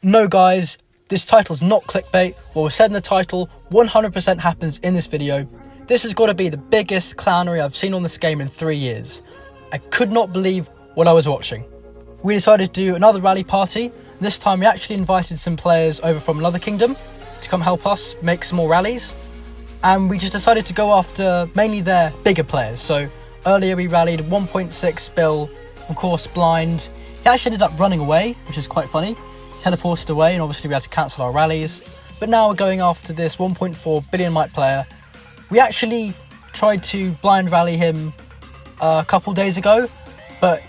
No guys, this title's not clickbait. What was said in the title 100% happens in this video. This has got to be the biggest clownery I've seen on this game in 3 years. I could not believe what I was watching. We decided to do another rally party. This time we actually invited some players over from another kingdom to come help us make some more rallies. And we just decided to go after mainly their bigger players. So earlier we rallied 1.6 BIL, of course blind. He actually ended up running away, which is quite funny. He teleported away and obviously we had to cancel our rallies. But now we're going after this 1.4 billion might player. We actually tried to blind rally him a couple days ago, but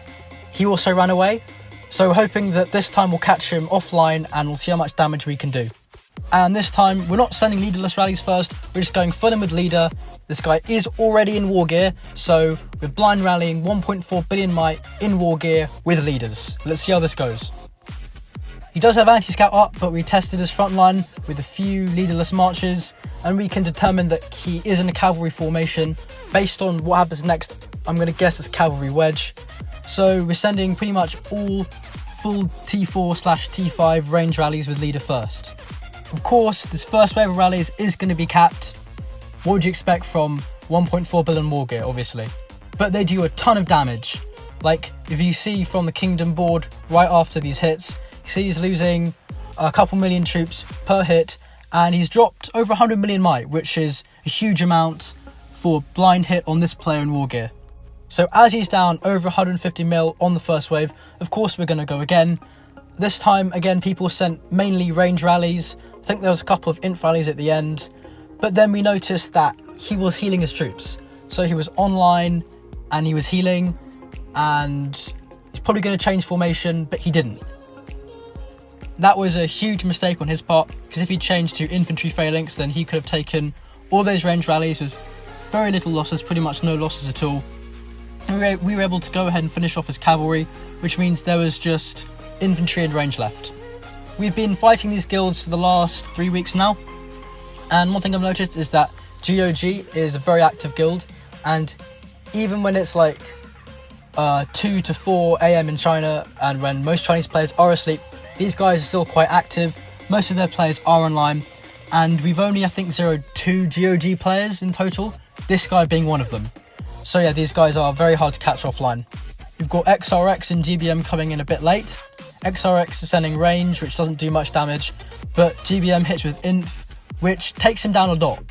he also ran away. So we're hoping that this time we'll catch him offline and we'll see how much damage we can do. And this time we're not sending leaderless rallies first, we're just going full in with leader. This guy is already in war gear, so we're blind rallying 1.4 billion might in war gear with leaders. Let's see how this goes. He does have anti-scout up, but we tested his front line with a few leaderless marches, and we can determine that he is in a cavalry formation. Based on what happens next, I'm going to guess it's cavalry wedge. So we're sending pretty much all full T4/T5 range rallies with leader first. Of course, this first wave of rallies is going to be capped. What would you expect from 1.4 billion war gear, obviously? But they do a ton of damage. Like, if you see from the kingdom board right after these hits, you see he's losing a couple million troops per hit, and he's dropped over 100 million might, which is a huge amount for blind hit on this player in war gear. So as he's down over 150 mil on the first wave, of course we're going to go again. This time, again, people sent mainly range rallies. I think there was a couple of int rallies at the end. But then we noticed that he was healing his troops. So he was online and he was healing, and he's probably going to change formation, but he didn't. That was a huge mistake on his part, because if he changed to infantry phalanx, then he could have taken all those range rallies with very little losses, pretty much no losses at all. And we were able to go ahead and finish off his cavalry, which means there was just infantry and range left. We've been fighting these guilds for the last 3 weeks now, and one thing I've noticed is that GOG is a very active guild, and even when it's like 2 to 4 AM in China, and when most Chinese players are asleep, these guys are still quite active. Most of their players are online, and we've only, I think, zeroed 2 GOG players in total, this guy being one of them. So yeah, these guys are very hard to catch offline. We've got XRX and GBM coming in a bit late. XRX is sending range, which doesn't do much damage, but GBM hits with inf, which takes him down a lot.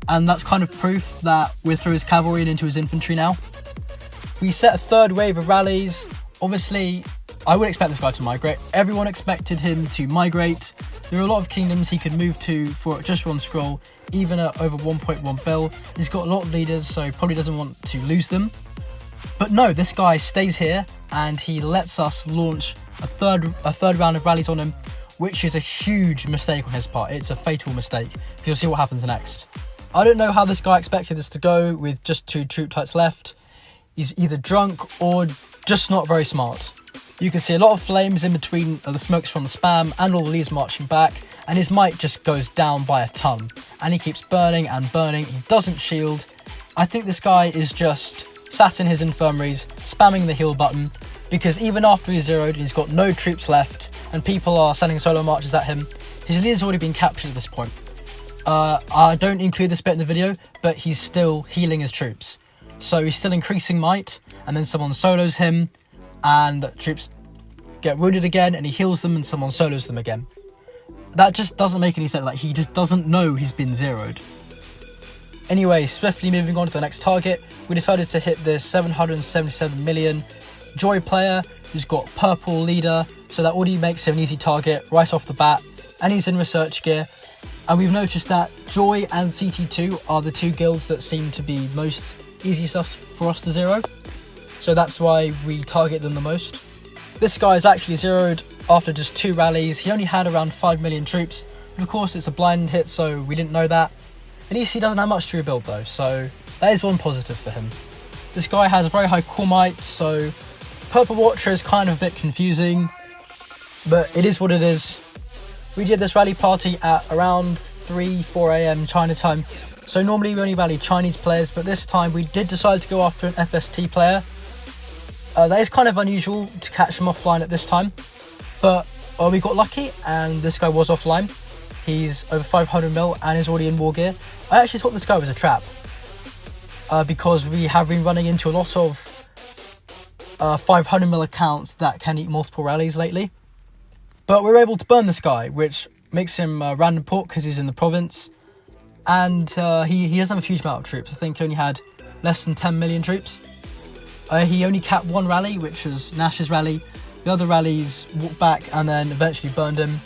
And that's kind of proof that we're through his cavalry and into his infantry now. We set a third wave of rallies. Obviously, I would expect this guy to migrate. Everyone expected him to migrate. There are a lot of kingdoms he could move to for just one scroll, even at over 1.1 BIL. He's got a lot of leaders, so he probably doesn't want to lose them. But no, this guy stays here and he lets us launch a third round of rallies on him, which is a huge mistake on his part. It's a fatal mistake, because you'll see what happens next. I don't know how this guy expected this to go with just 2 troop types left. He's either drunk or just not very smart. You can see a lot of flames in between the smokes from the spam and all the leads marching back, and his might just goes down by a ton. And he keeps burning and burning, he doesn't shield. I think this guy is just sat in his infirmaries, spamming the heal button, because even after he's zeroed, he's got no troops left, and people are sending solo marches at him. His leader's already been captured at this point. I don't include this bit in the video, but he's still healing his troops. So he's still increasing might, and then someone solos him, and troops get wounded again, and he heals them, and someone solos them again. That just doesn't make any sense. Like, he just doesn't know he's been zeroed. Anyway, swiftly moving on to the next target, we decided to hit this 777 million Joy player who's got purple leader, so that already makes him an easy target right off the bat, and he's in research gear. And we've noticed that Joy and CT2 are the 2 guilds that seem to be most easy stuff for us to zero, so that's why we target them the most. This guy is actually zeroed after just 2 rallies. He only had around 5 million troops, but of course it's a blind hit, so we didn't know that. At least he doesn't have much to rebuild though, so that is one positive for him. This guy has a very high core might, so Purple Watcher is kind of a bit confusing, but it is what it is. We did this rally party at around 3-4 AM China time, so normally we only rally Chinese players, but this time we did decide to go after an FST player. That is kind of unusual to catch him offline at this time, but we got lucky and this guy was offline. He's over 500 mil and is already in war gear. I actually thought this guy was a trap because we have been running into a lot of 500 mil accounts that can eat multiple rallies lately. But we're able to burn this guy, which makes him random port because he's in the province. And he doesn't have a huge amount of troops. I think he only had less than 10 million troops. He only capped one rally, which was Nash's rally. The other rallies walked back and then eventually burned him.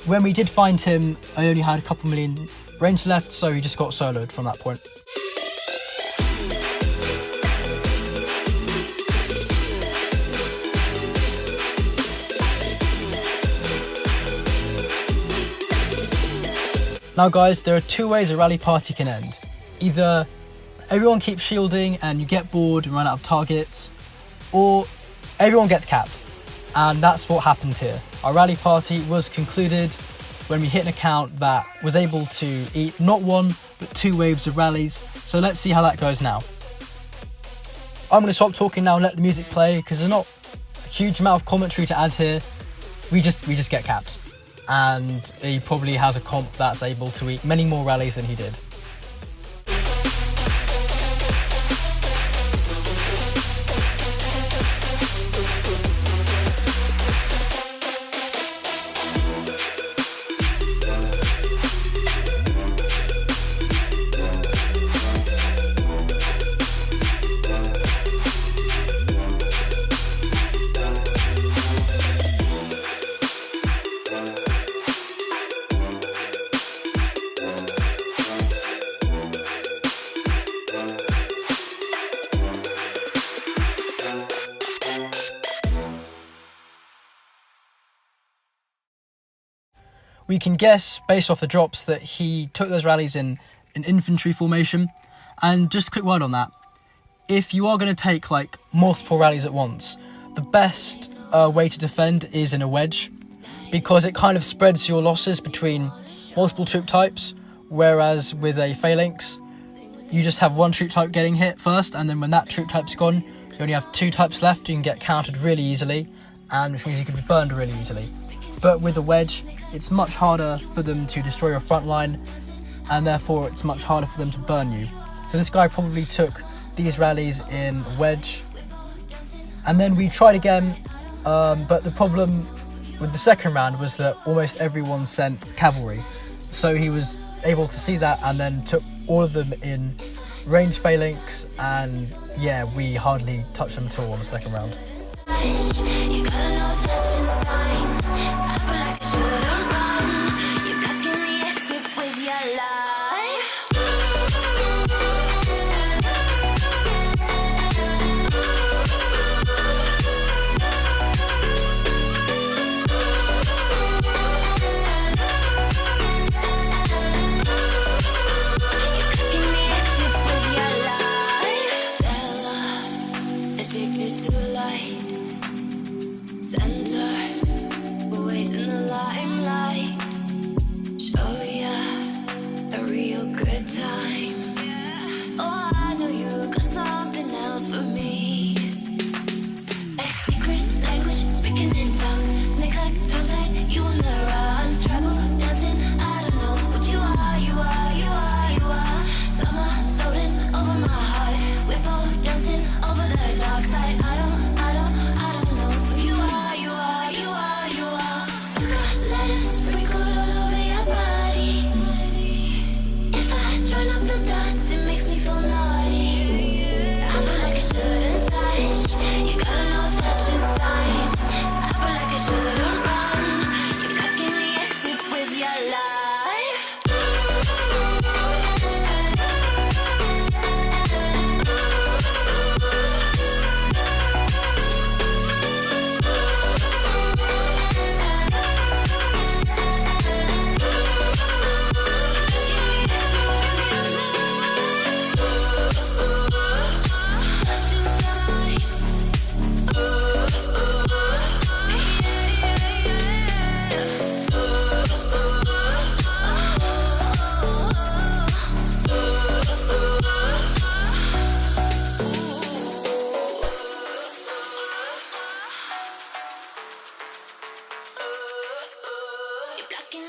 When we did find him, I only had a couple million range left, so he just got soloed from that point. Now guys, there are two ways a rally party can end. Either everyone keeps shielding and you get bored and run out of targets, or everyone gets capped. And that's what happened here. Our rally party was concluded when we hit an account that was able to eat not one, but 2 waves of rallies. So let's see how that goes now. I'm going to stop talking now and let the music play because there's not a huge amount of commentary to add here. We just get capped. And he probably has a comp that's able to eat many more rallies than he did. We can guess, based off the drops, that he took those rallies in an infantry formation. And just a quick word on that. If you are going to take like multiple rallies at once, the best way to defend is in a wedge, because it kind of spreads your losses between multiple troop types, whereas with a phalanx, you just have one troop type getting hit first, and then when that troop type's gone, you only have 2 types left. You can get countered really easily, and which means you can be burned really easily. But with a wedge, it's much harder for them to destroy your front line, and therefore it's much harder for them to burn you. So this guy probably took these rallies in wedge, and then we tried again, but the problem with the second round was that almost everyone sent cavalry. So he was able to see that and then took all of them in range phalanx, and yeah, we hardly touched them at all on the second round. You got no touch inside. I feel like I shouldn't run. You're blocking the exit with your life. You're blocking the exit with your life. Stella, addicted to light. back in the